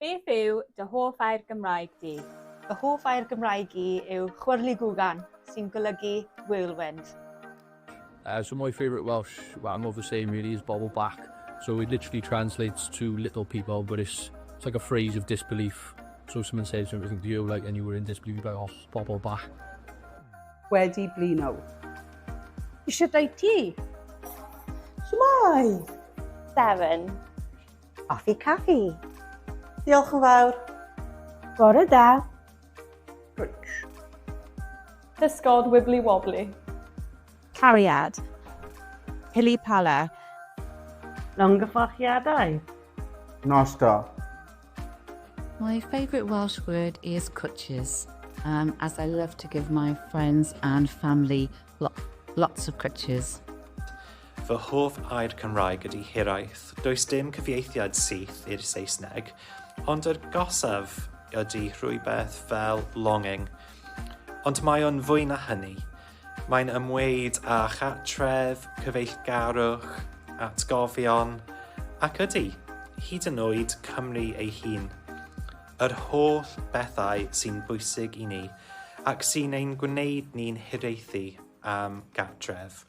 Beth yw dy hoff air Gymraeg di? Y hoff air Gymraeg i yw chwyrlu gwgan, sy'n golygu whirlwind. So my favourite Welsh, well, I'm of the same really, is bobl back. So it literally translates to little people, but it's like a phrase of disbelief. So someone says something to you, like, and you were in disbelief, you're like, oh, bobl back. Wedi blino. Eisiau dweud ti? Shwmai? 7. Coffi caffi. Diolch yn fawr. Bore da. Pysgod wibbly wobbly. Cariad. Pili pala. Longyfforchiadau. Nosto. My favourite Welsh word is cwtches, as I love to give my friends and family lots of cwtches. Fy hoff air Cymraeg ydy hiraeth. Does dim cyfieithiad syth i'r Saesneg, ond yr gosaf ydy rhywbeth fel longing. Ond mae o'n fwy na hynny. Mae'n ymwneud â chatref, cyfeillgarwch, atgofion, ac ydy, hyd yn oed Cymru ei hun. Yr holl bethau sy'n bwysig i ni ac sy'n ein gwneud ni'n hiraethu am gatref.